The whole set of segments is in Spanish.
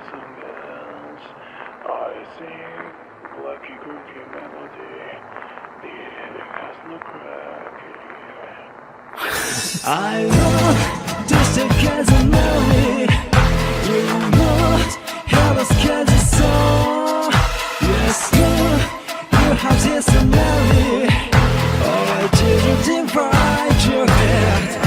some else. I sing lucky groovy melody. The ending has no crack. I know just a cause of melody. You know how to catch a song. Yes, you have this melody. Oh, I didn't divide your head.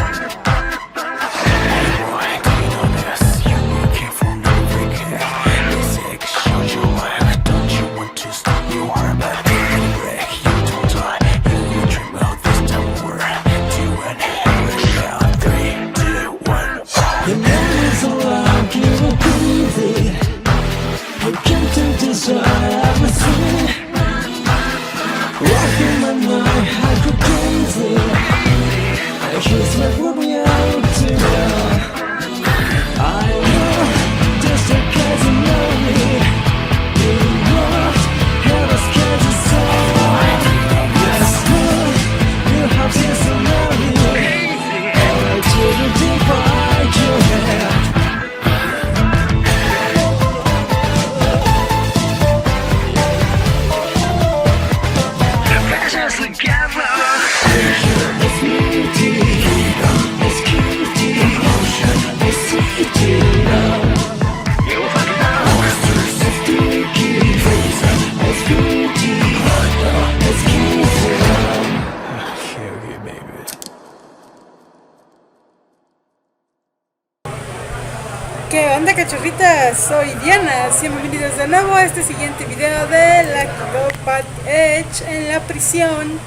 ¿Qué onda, cachorritas? Soy Diana, bienvenidos de nuevo a este siguiente video de Lucky Dog Bad Edge en la prisión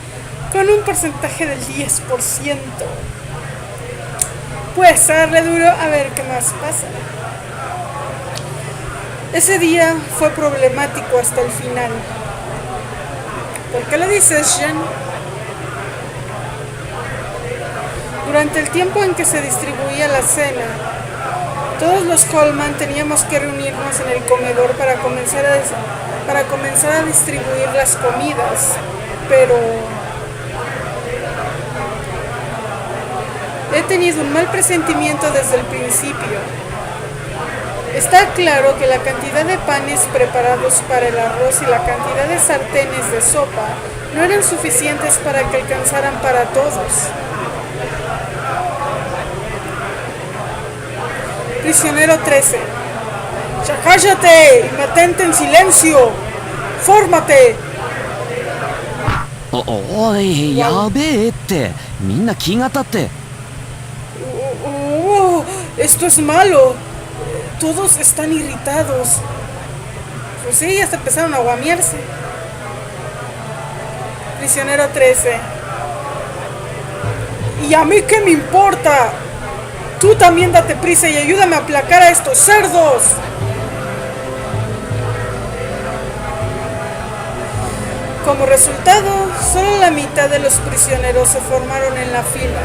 con un porcentaje del 10%. Pues a darle duro a ver qué más pasa. Ese día fue problemático hasta el final. ¿Por qué lo dices, Jen? Durante el tiempo en que se distribuía la cena, todos los Coleman teníamos que reunirnos en el comedor para comenzar a distribuir las comidas, pero he tenido un mal presentimiento desde el principio. Está claro que la cantidad de panes preparados para el arroz y la cantidad de sartenes de sopa no eran suficientes para que alcanzaran para todos. Prisionero 13. ¡Ya cállate y mantente en silencio! ¡Fórmate! おいやべえってみんな気が立って Esto es malo. Todos están irritados. Pues sí, hasta empezaron a guamearse. Prisionero 13. ¿Y a mí qué me importa? Tú también date prisa y ayúdame a aplacar a estos cerdos. Como resultado, solo la mitad de los prisioneros se formaron en la fila.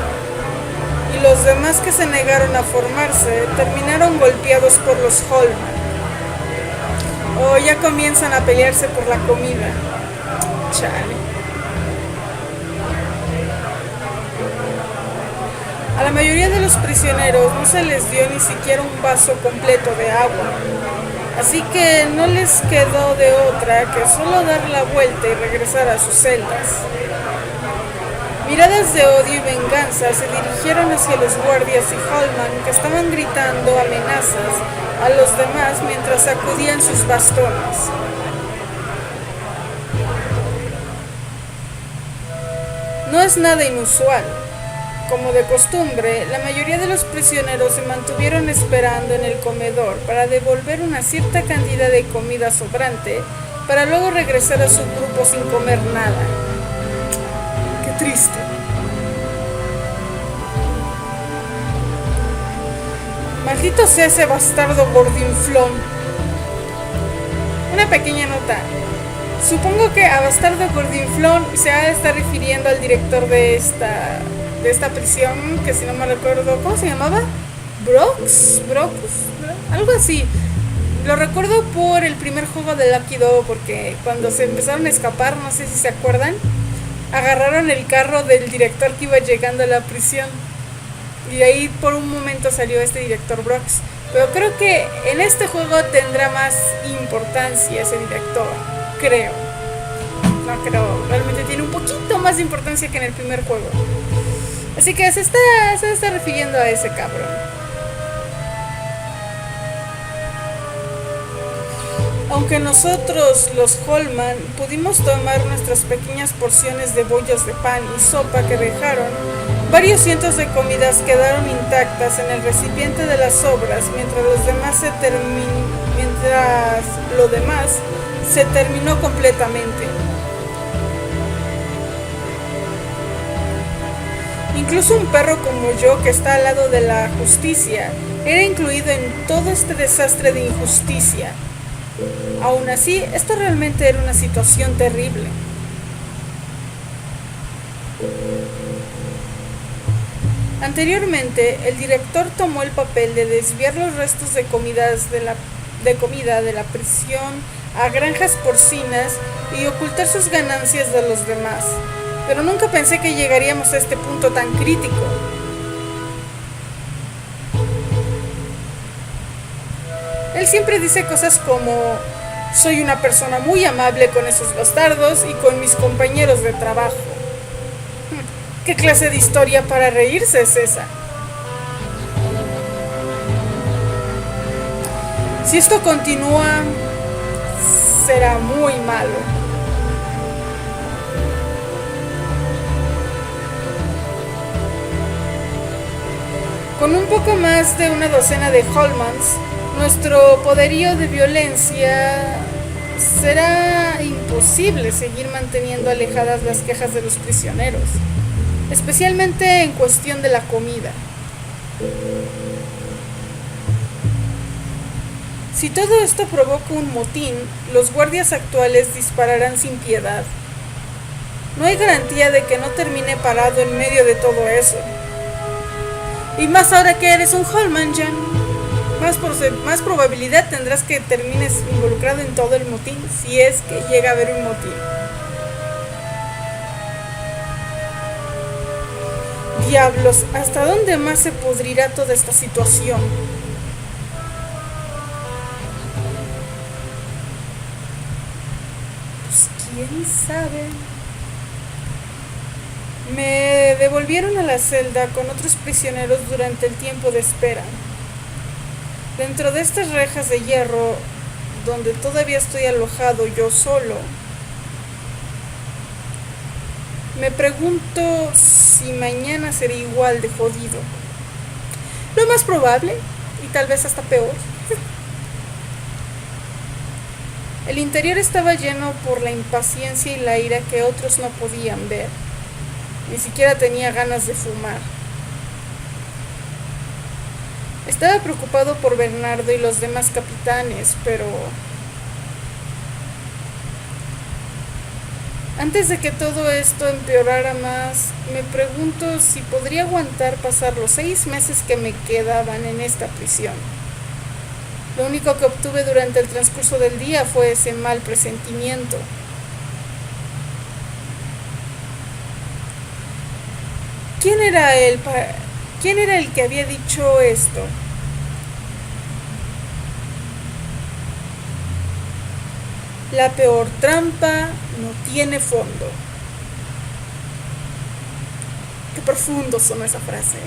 Y los demás que se negaron a formarse terminaron golpeados por los Holman. Oh, ya comienzan a pelearse por la comida. Chale. A la mayoría de los prisioneros no se les dio ni siquiera un vaso completo de agua, así que no les quedó de otra que solo dar la vuelta y regresar a sus celdas. Miradas de odio y venganza se dirigieron hacia los guardias y Holman que estaban gritando amenazas a los demás mientras sacudían sus bastones. No es nada inusual. Como de costumbre, la mayoría de los prisioneros se mantuvieron esperando en el comedor para devolver una cierta cantidad de comida sobrante para luego regresar a su grupo sin comer nada. ¡Qué triste! Maldito sea ese bastardo gordinflón. Una pequeña nota. Supongo que a bastardo gordinflón se ha de estar refiriendo al director de esta prisión, que si no me recuerdo, ¿cómo se llamaba? Brooks, algo así. Lo recuerdo por el primer juego de Lucky Dog, porque cuando se empezaron a escapar, no sé si se acuerdan, agarraron el carro del director que iba llegando a la prisión. Y de ahí por un momento salió este director Brooks. Pero creo que en este juego tendrá más importancia ese director, creo. No creo, realmente tiene un poquito más de importancia que en el primer juego. Así que se está refiriendo a ese cabrón. Aunque nosotros, los Holman, pudimos tomar nuestras pequeñas porciones de bollos de pan y sopa que dejaron, varios cientos de comidas quedaron intactas en el recipiente de las sobras, mientras lo demás se terminó completamente. Incluso un perro como yo, que está al lado de la justicia, era incluido en todo este desastre de injusticia. Aún así, esto realmente era una situación terrible. Anteriormente, el director tomó el papel de desviar los restos de comida de la prisión a granjas porcinas y ocultar sus ganancias de los demás. Pero nunca pensé que llegaríamos a este punto tan crítico. Él siempre dice cosas como: soy una persona muy amable con esos bastardos y con mis compañeros de trabajo. ¿Qué clase de historia para reírse es esa? Si esto continúa, será muy malo. Con un poco más de una docena de Holmans, nuestro poderío de violencia será imposible seguir manteniendo alejadas las quejas de los prisioneros, especialmente en cuestión de la comida. Si todo esto provoca un motín, los guardias actuales dispararán sin piedad. No hay garantía de que no termine parado en medio de todo eso. Y más ahora que eres un Holman, Jan. Más probabilidad tendrás que termines involucrado en todo el motín, si es que llega a haber un motín. Diablos, ¿hasta dónde más se pudrirá toda esta situación? Pues quién sabe. Me devolvieron a la celda con otros prisioneros durante el tiempo de espera. Dentro de estas rejas de hierro, donde todavía estoy alojado yo solo, me pregunto si mañana seré igual de jodido. Lo más probable, y tal vez hasta peor. El interior estaba lleno por la impaciencia y la ira que otros no podían ver. Ni siquiera tenía ganas de fumar. Estaba preocupado por Bernardo y los demás capitanes, pero antes de que todo esto empeorara más, me pregunto si podría aguantar pasar los 6 meses que me quedaban en esta prisión. Lo único que obtuve durante el transcurso del día fue ese mal presentimiento. ¿Quién era el que había dicho esto? La peor trampa no tiene fondo. Qué profundo sonó esa frase.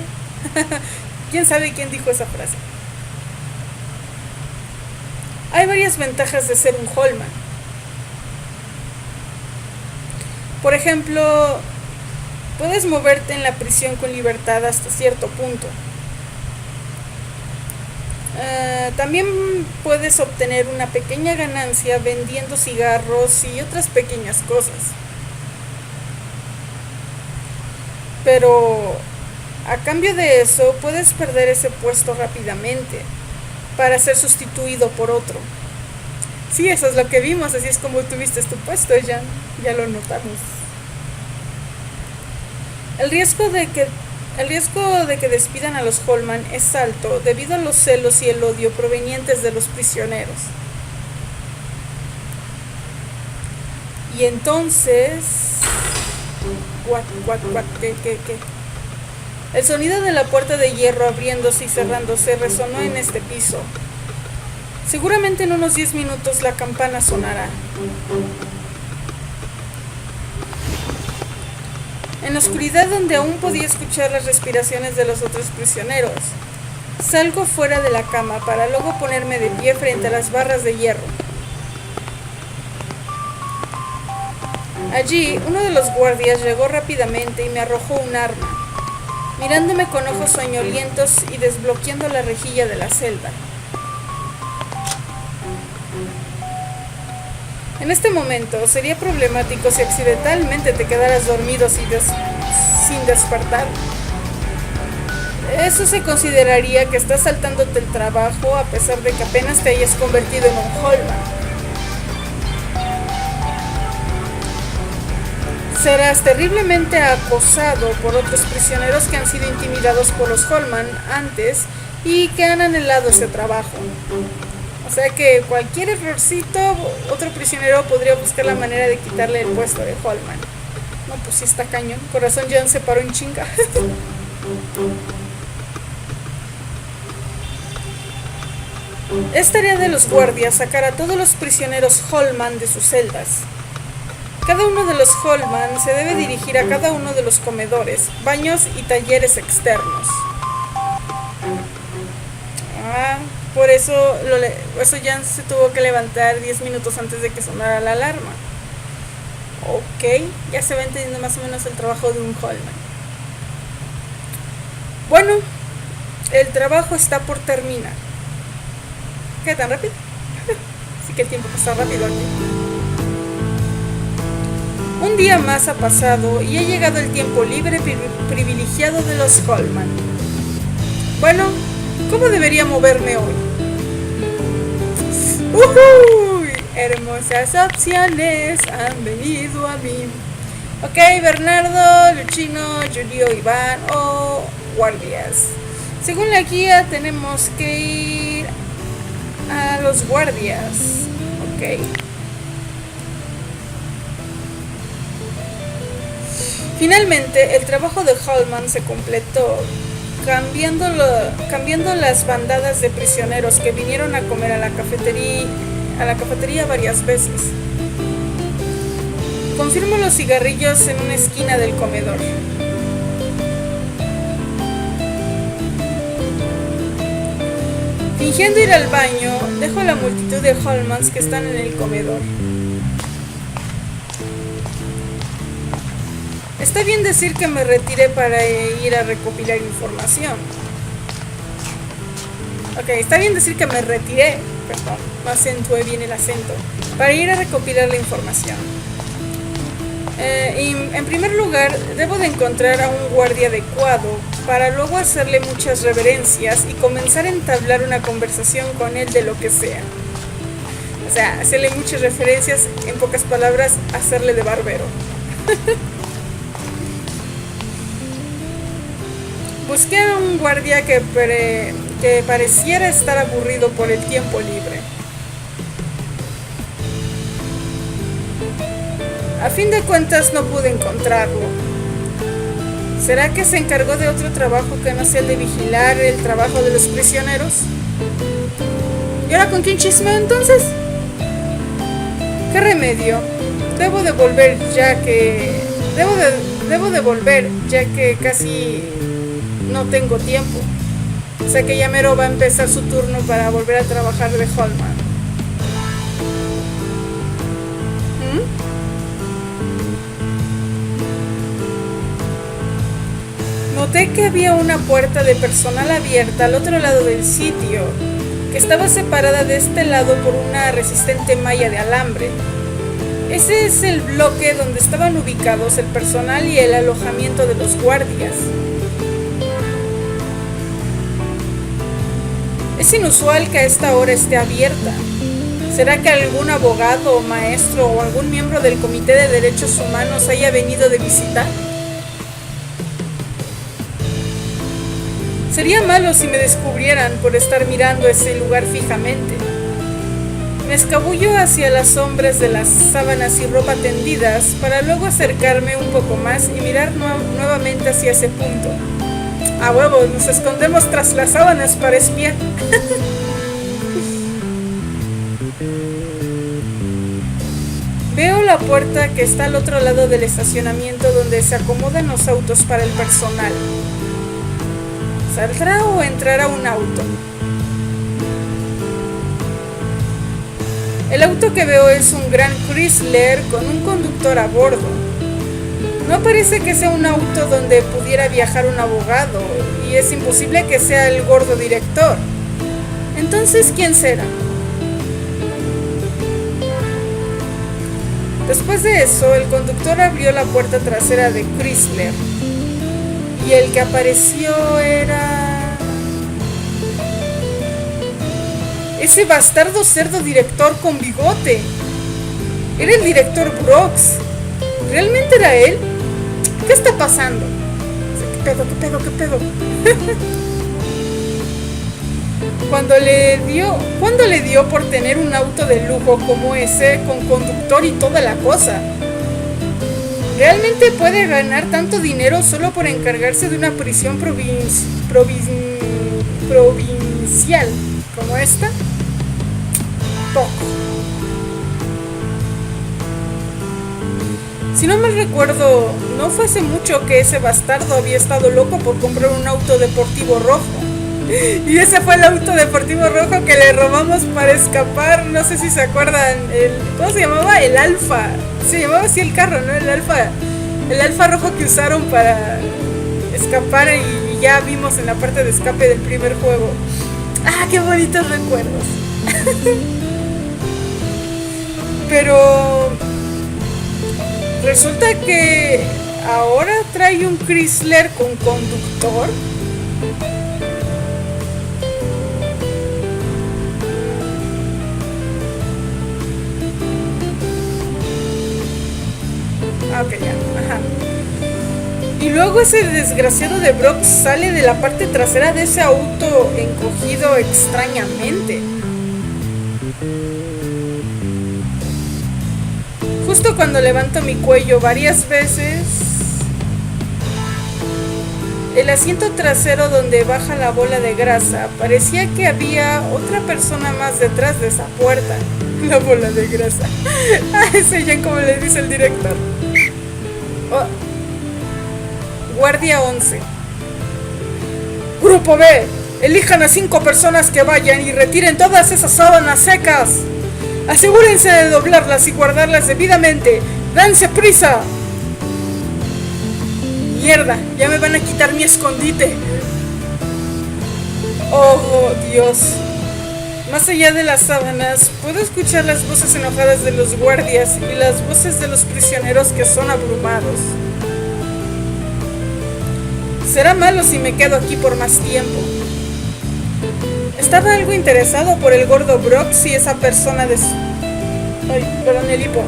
¿Quién sabe quién dijo esa frase? Hay varias ventajas de ser un Holman. Por ejemplo, puedes moverte en la prisión con libertad hasta cierto punto. También puedes obtener una pequeña ganancia vendiendo cigarros y otras pequeñas cosas. Pero a cambio de eso, puedes perder ese puesto rápidamente para ser sustituido por otro. Sí, eso es lo que vimos, así es como tuviste tu puesto, ya lo notamos. El riesgo de que despidan a los Holman es alto debido a los celos y el odio provenientes de los prisioneros. Y entonces... ¿Qué? El sonido de la puerta de hierro abriéndose y cerrándose resonó en este piso. Seguramente en unos 10 minutos la campana sonará. En la oscuridad, donde aún podía escuchar las respiraciones de los otros prisioneros, salgo fuera de la cama para luego ponerme de pie frente a las barras de hierro. Allí, uno de los guardias llegó rápidamente y me arrojó un arma, mirándome con ojos soñolientos y desbloqueando la rejilla de la celda. En este momento sería problemático si accidentalmente te quedaras dormido sin despertar. Eso se consideraría que estás saltándote el trabajo a pesar de que apenas te hayas convertido en un Holman. Serás terriblemente acosado por otros prisioneros que han sido intimidados por los Holman antes y que han anhelado ese trabajo. O sea que cualquier errorcito, otro prisionero podría buscar la manera de quitarle el puesto de Holman. No, pues sí está cañón. Corazón Jan se paró en chinga. Es tarea de los guardias sacar a todos los prisioneros Holman de sus celdas. Cada uno de los Holman se debe dirigir a cada uno de los comedores, baños y talleres externos. Por eso Jan se tuvo que levantar 10 minutos antes de que sonara la alarma. Ok, ya se va entendiendo más o menos el trabajo de un Holman. Bueno, el trabajo está por terminar. ¿Qué tan rápido? Sí que el tiempo pasa rápido aquí. Un día más ha pasado y ha llegado el tiempo libre privilegiado de los Holman. Bueno, ¿cómo debería moverme hoy? ¡Uhuy! Hermosas opciones han venido a mí. Ok, Bernardo, Luchino, Julio, Iván o guardias. Según la guía tenemos que ir a los guardias. Ok. Finalmente, el trabajo de Holman se completó, cambiando las bandadas de prisioneros que vinieron a comer a la cafetería varias veces. Confirmo los cigarrillos en una esquina del comedor. Fingiendo ir al baño, dejo a la multitud de Holmans que están en el comedor. Está bien decir que me retiré para ir a recopilar información. Ok, está bien decir que me retiré, perdón, no acentué bien el acento, para ir a recopilar la información. Y en primer lugar, debo de encontrar a un guardia adecuado para luego hacerle muchas reverencias y comenzar a entablar una conversación con él de lo que sea. O sea, hacerle muchas referencias, en pocas palabras, hacerle de barbero. Busqué a un guardia que pareciera estar aburrido por el tiempo libre. A fin de cuentas no pude encontrarlo. ¿Será que se encargó de otro trabajo que no sea el de vigilar el trabajo de los prisioneros? ¿Y ahora con quién chismeo entonces? ¿Qué remedio? Debo de volver ya que casi no tengo tiempo. O sea que ya mero va a empezar su turno para volver a trabajar de Holman. Noté que había una puerta de personal abierta al otro lado del sitio, que estaba separada de este lado por una resistente malla de alambre. Ese es el bloque donde estaban ubicados el personal y el alojamiento de los guardias. Es inusual que a esta hora esté abierta. ¿Será que algún abogado o maestro o algún miembro del Comité de Derechos Humanos haya venido de visita? Sería malo si me descubrieran por estar mirando ese lugar fijamente. Me escabullo hacia las sombras de las sábanas y ropa tendidas para luego acercarme un poco más y mirar nuevamente hacia ese punto. A huevo, nos escondemos tras las sábanas para espiar. Veo la puerta que está al otro lado del estacionamiento donde se acomodan los autos para el personal. ¿Saldrá o entrará un auto? El auto que veo es un gran Chrysler con un conductor a bordo. No parece que sea un auto donde pudiera viajar un abogado, y es imposible que sea el gordo director. Entonces, ¿quién será? Después de eso, el conductor abrió la puerta trasera de Chrysler, y el que apareció era... ese bastardo cerdo director con bigote. Era el director Brooks. ¿Realmente era él? ¿Qué está pasando? ¿Qué pedo? ¿Cuándo le dio por tener un auto de lujo como ese, con conductor y toda la cosa? ¿Realmente puede ganar tanto dinero solo por encargarse de una prisión provincial como esta? Poco. Si no mal recuerdo, no fue hace mucho que ese bastardo había estado loco por comprar un auto deportivo rojo. Y ese fue el auto deportivo rojo que le robamos para escapar. No sé si se acuerdan. ¿Cómo se llamaba? El Alfa. Se llamaba así el carro, ¿no? El Alfa rojo que usaron para escapar, y ya vimos en la parte de escape del primer juego. ¡Ah, qué bonitos recuerdos! Pero resulta que ahora trae un Chrysler con conductor. Ok, ya, ajá. Y luego ese desgraciado de Brock sale de la parte trasera de ese auto encogido extrañamente. Justo cuando levanto mi cuello varias veces, el asiento trasero donde baja la bola de grasa, parecía que había otra persona más detrás de esa puerta. La bola de grasa. Ese ya como le dice el director. Oh. Guardia 11. Grupo B, elijan a 5 personas que vayan y retiren todas esas sábanas secas. Asegúrense de doblarlas y guardarlas debidamente. ¡Dense prisa! Mierda, ya me van a quitar mi escondite. Oh, Dios. Más allá de las sábanas, puedo escuchar las voces enojadas de los guardias y las voces de los prisioneros que son abrumados. Será malo si me quedo aquí por más tiempo. Estaba algo interesado por el gordo Brooks y esa persona el hipo.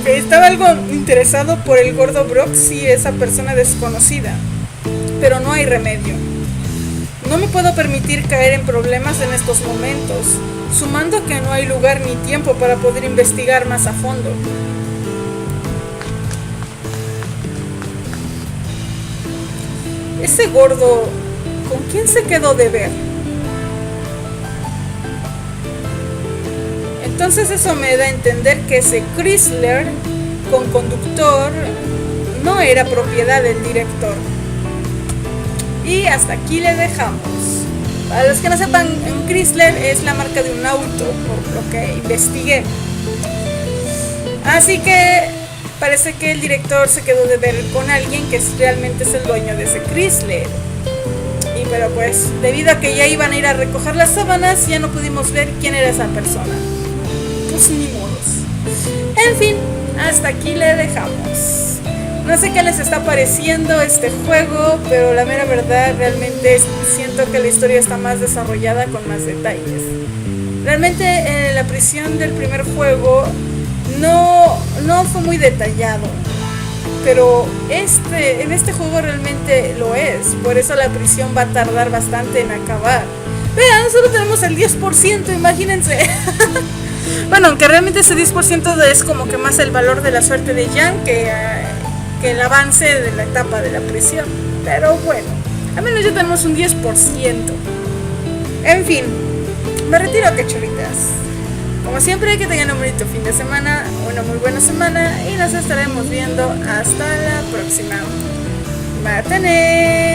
Ok, estaba algo interesado por el gordo Brooks y esa persona desconocida. Pero no hay remedio. No me puedo permitir caer en problemas en estos momentos, sumando que no hay lugar ni tiempo para poder investigar más a fondo. Ese gordo, ¿con quién se quedó de ver? Entonces eso me da a entender que ese Chrysler con conductor no era propiedad del director. Y hasta aquí le dejamos. Para los que no sepan, un Chrysler es la marca de un auto, por lo que investigué. Así que parece que el director se quedó de ver con alguien que realmente es el dueño de ese Chrysler. Pero pues, debido a que ya iban a ir a recoger las sábanas, ya no pudimos ver quién era esa persona. Pues ni modos. En fin, hasta aquí le dejamos. No sé qué les está pareciendo este juego, pero la mera verdad, realmente siento que la historia está más desarrollada con más detalles. Realmente en la prisión del primer juego no fue muy detallado, pero en este juego realmente lo es. Por eso la prisión va a tardar bastante en acabar. Vean, solo tenemos el 10%, imagínense. Bueno, aunque realmente ese 10% es como que más el valor de la suerte de Jan que el avance de la etapa de la prisión. Pero bueno, al menos ya tenemos un 10%. En fin, me retiro, cachorritas. Como siempre, que tengan un bonito fin de semana, una muy buena semana y nos estaremos viendo hasta la próxima. ¡Matané!